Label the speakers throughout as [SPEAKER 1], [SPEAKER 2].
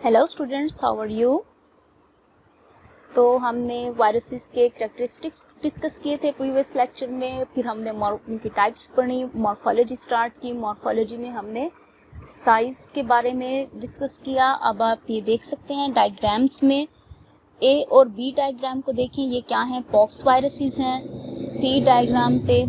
[SPEAKER 1] Hello students, how are you. तो हमने viruses के कैरेक्टरिस्टिक्स डिस्कस किए थे प्रीवियस लेक्चर में। फिर हमने उनकी टाइप्स पढ़ी, मॉर्फोलॉजी स्टार्ट की। मॉर्फोलॉजी में हमने साइज के बारे में डिस्कस किया। अब आप ये देख सकते हैं डायग्राम्स में, ए और बी डायग्राम को देखें, ये क्या है, पॉक्स वायरसेस हैं। सी डायग्राम पे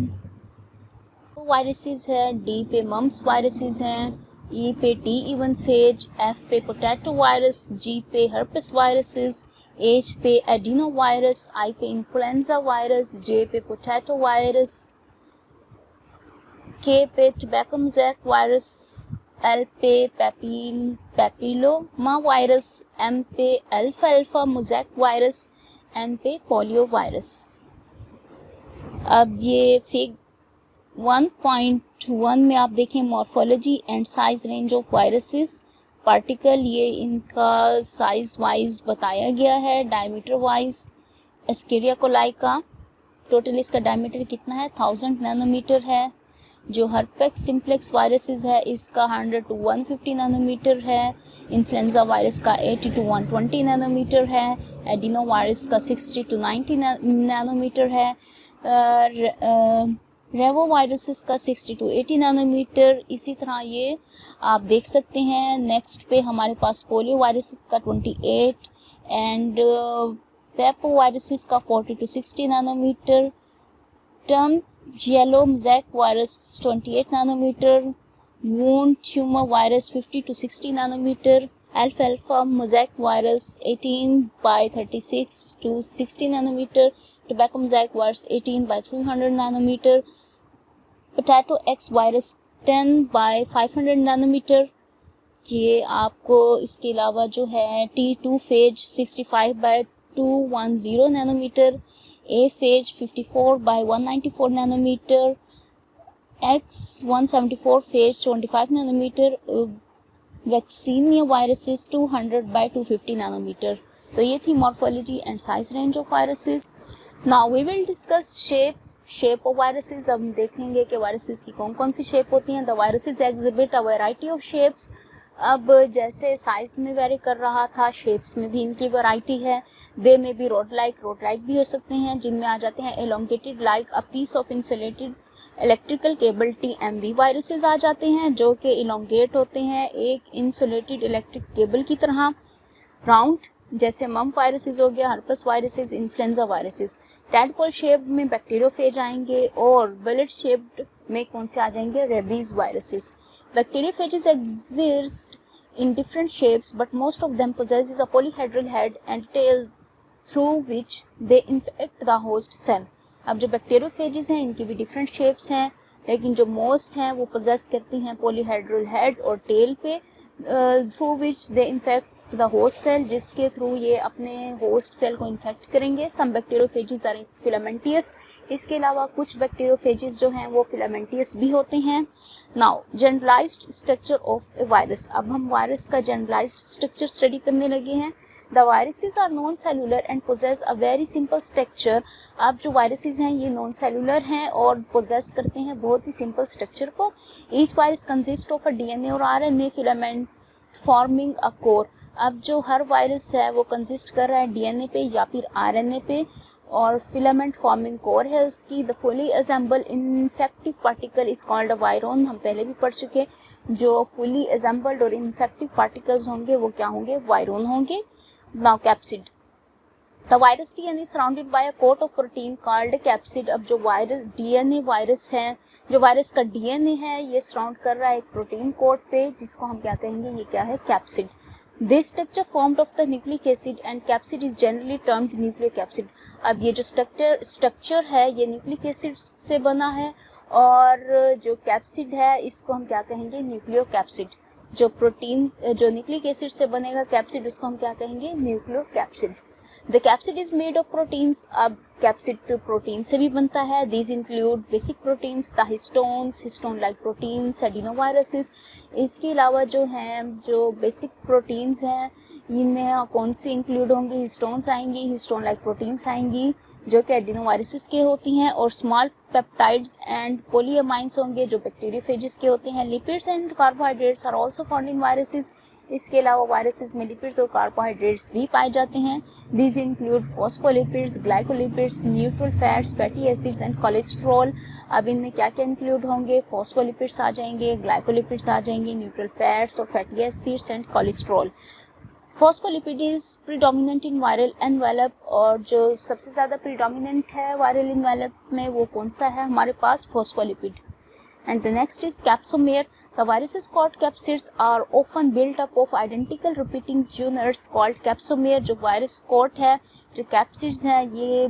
[SPEAKER 1] वायरसेस है, डी पे मम्प्स वायरसेस हैं, ई पे टी इवन फेज, एफ पे पोटैटो वायरस, जी पे हर्पेस वायरसेस, एच पे एडिनो वायरस, आई पे इन्फ्लुएंजा वायरस, जे पे पोटैटो वायरस, के पे टोबैको मोज़ेक वायरस, एल पे पैपिलोमा वायरस, एम पे अल्फा मोज़ेक वायरस, एन पे पोलियो वायरस। अब ये फिग 1.1 में आप देखें morphology and size range of viruses particle, ये इनका साइज वाइज बताया गया है, डायमीटर वाइज। एस्केरिया कोलाई का टोटल इसका डायमीटर कितना है, 1000 नैनोमीटर है। जो हर्पेस सिम्प्लेक्स वायरसेस है इसका 100 to 150 नैनोमीटर है। इन्फ्लुएंजा वायरस का 80 to 120 नैनोमीटर है। एडिनो वायरस का 60 to 90 नैनोमीटर है। रेवो वायरसेस का 60 to 80 नैनोमीटर। इसी तरह ये आप देख सकते हैं। नेक्स्ट पे हमारे पास पोलियो वायरस का 28 एंड पेपो वायरसेस का 40 to 60 nanometre. Turnip yellow mosaic virus 28 nanometre. Wound tumour virus 50 to 60 nanometre. Alfalfa mosaic virus 18/36 to 60 nanometre. Tobacco mosaic virus 18/300 nanometre. Potato X virus 10/500 nanometre. ये आपको इसके अलावा जो है T2 phage 65/210 nanometre. A phage 54/194 nanometre. X174 phage 25 nanometre. Vaccinia viruses 200/250 nanometre. तो ये थी morphology and size range of viruses. Now we will discuss shape of viruses. अब हम देखेंगे कि वायरसेस की कौन कौन सी शेप होती हैं। The viruses exhibit a variety of shapes. अब जैसे साइज में वेरी कर रहा था, शेप्स में भी इनकी वैरायटी है। दे में भी रोड लाइक भी हो सकते हैं, जिनमें आ जाते हैं elongated like a piece of insulated electrical cable TMV viruses आ जाते हैं, जो कि इलोंगेट होते हैं एक इंसुलेटेड इलेक्ट्रिक केबल की तरह। राउंड जैसे मम्प वायरसेस हो गया, herpes viruses, influenza viruses. Tadpole shape में बैक्टीरियोफेज आएंगे और बुलेट शेप्ड में कौन से आ जाएंगे, rabies viruses. Bacteriophages exist in different shapes, but most of them possesses a polyhedral head and tail through which they infect the host cell. अब जो bacteriophages हैं इनकी भी डिफरेंट शेप्स हैं, लेकिन जो मोस्ट हैं वो पोजेस करती हैं पॉलीहेड्रल हेड और टेल पे, through which they infect the host cell, जिसके थ्रू ये अपने होस्ट सेल को इन्फेक्ट करेंगे। Some bacteriophages are filamentous. इसके अलावा कुछ बैक्टीरियोफेजेस जो हैं वो फिलामेंटियस भी होते हैं। Now generalized structure of a virus. अब हम वायरस का जनरलाइज्ड स्ट्रक्चर स्टडी करने लगे हैं। The viruses are non cellular and possess a very simple structure. अब जो वायरसेस हैं ये नॉन सेलुलर हैं और पोजेस करते हैं बहुत ही सिंपल स्ट्रक्चर को। Each virus consist of a DNA और RNA filament forming a core. अब जो हर वायरस है वो कंसिस्ट कर रहा है DNA पे या फिर RNA पे, और फिलामेंट फॉर्मिंग कोर है उसकी। The fully assemble infective particle is called a virion. हम पहले भी पढ़ चुके। जो फुली असेंबल्ड और इन्फेक्टिव पार्टिकल्स होंगे वो क्या होंगे, वायरोन होंगे। Now capsid. The virus DNA surrounded by a coat of protein called capsid. अब जो वायरस DNA वायरस है, जो वायरस का DNA है ये सराउंड कर रहा है एक प्रोटीन कोट पे, जिसको हम क्या कहेंगे, ये क्या है, capsid. This structure formed of the nucleic acid and capsid is generally termed nucleocapsid. अब ये जो स्ट्रक्चर है ये न्यूक्लिक एसिड से बना है, और जो कैप्सिड है इसको हम क्या कहेंगे, न्यूक्लियोकैप्सिड। जो प्रोटीन जो न्यूक्लिक एसिड से बनेगा कैप्सिड, उसको हम क्या कहेंगे, nucleocapsid. The capsid is made of proteins. अब कैप्सिड तो प्रोटीन से भी बनता है। These include basic proteins, the histones, histone like proteins, adenoviruses. इसके अलावा जो हैं जो बेसिक प्रोटीन्स हैं इनमें कौन सी इंक्लूड होंगी, हिस्टोन्स आएंगी, हिस्टोन लाइक प्रोटीन्स आएंगी जो कि एडिनोवायरसेस के होती हैं, और स्मॉल पेप्टाइड्स एंड पॉलीएमाइंस होंगे जो बैक्टीरियोफेजेस के होते हैं। Lipids and carbohydrates are also found in viruses. इसके अलावा वायरसेस में लिपिड्स और कार्बोहाइड्रेट्स भी पाए जाते हैं। These include phospholipids, glycolipids, neutral fats, fatty acids and cholesterol. अब इनमें क्या क्या इंक्लूड होंगे? फॉस्फोलिपिड्स आ जाएंगे, ग्लाइकोलिपिड्स आ जाएंगे, न्यूट्रल फैट्स और fatty acids and cholesterol. Phospholipid is predominant in viral envelope, और जो सबसे ज़्यादा प्रीडोमिनेंट है वायरल एनवेलप में वो कौन सा है हमारे पास? Phospholipid. And the next is capsomere. The viruses called capsids are often built up of identical repeating units called capsomere. जो वायरस कोट है, जो कैप्सिड्स हैं, ये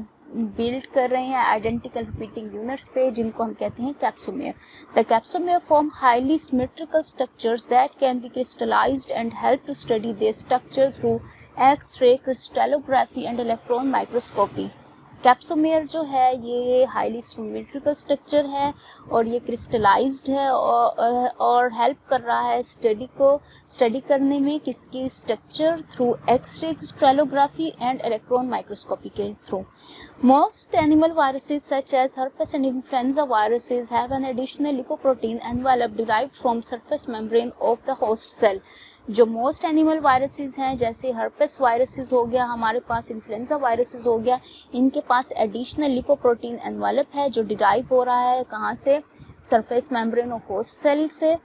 [SPEAKER 1] बिल्ड कर रहे हैं आइडेंटिकल रिपीटिंग यूनिट्स पे, जिनको हम कहते हैं capsomere. The capsomere form highly symmetrical structures that can be crystallized and help to study their structure through X ray crystallography and electron microscopy. Capsomere जो है ये हाईली सिमेट्रिकल स्ट्रक्चर है और ये क्रिस्टलाइज्ड है और हेल्प कर रहा है स्टडी करने में किसकी? Structure through X ray crystallography and electron microscopy के through. Most animal viruses such as herpes and influenza viruses have an additional lipoprotein envelope derived from surface membrane of the host cell. जो most animal viruses हैं, जैसे herpes viruses हो गया हमारे पास, influenza viruses हो गया, इनके पास एडिशनल लिपोप्रोटीन एनवेलप है जो डिराइव हो रहा है कहाँ से? Surface membrane of host cell से।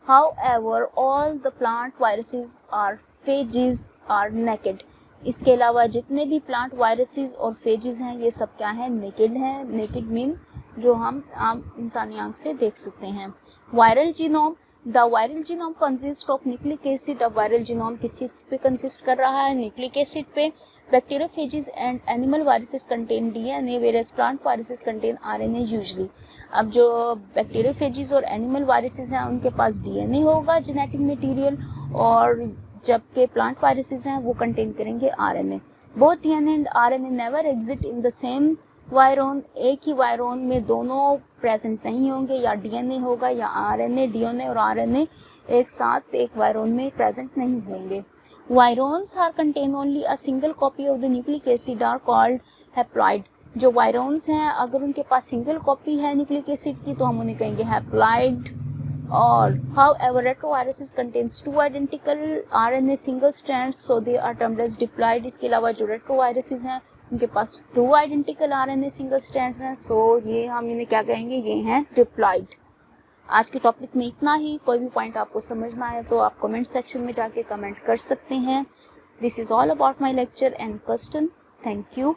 [SPEAKER 1] However, all the plant viruses are phages are naked. इसके अलावा जितने भी प्लांट वायरसेस और फेजेस हैं ये सब क्या हैं? नेकेड हैं। नेकेड मीन जो हम आम इंसानी आंख से देख सकते हैं। Viral genome, the viral genome consist of nucleic acid. अब वायरल जीनोम किस चीज़ पे कंसिस्ट कर रहा है? न्यूक्लिक एसिड पे। Bacteriophages and animal viruses contain DNA whereas plant viruses contain RNA usually. अब जो बैक्टीरियोफेजेस और एनिमल वायरसेस हैं उनके पास डीएनए होगा जेनेटिक मटेरियल, और जबकि प्लांट वायरसेस हैं वो कंटेन करेंगे RNA. Both DNA and RNA never exist in the same वायरोन। एक ही वायरोन में दोनों प्रेजेंट नहीं होंगे, या डीएनए होगा या आरएनए। डीएनए और आरएनए एक साथ एक वायरोन में प्रेजेंट नहीं होंगे। Virions are contain only a single copy of the nucleic acid are called haploid. जो वायरोन्स हैं अगर उनके पास सिंगल कॉपी है न्यूक्लिक एसिड की तो हम उन्हें कहेंगे हैप्लॉइड। और however retroviruses contains two identical RNA single strands, so they are termed as diploid. इसके अलावा जो रेट्रोवायरसेस हैं उनके पास two identical RNA single strands हैं, so ये हम इन्हें क्या कहेंगे? ये हैं डिप्लॉइड। आज के टॉपिक में इतना ही। कोई भी पॉइंट आपको समझना है तो आप कमेंट सेक्शन में जाके कमेंट कर सकते हैं। This is all about my lecture and question. Thank you.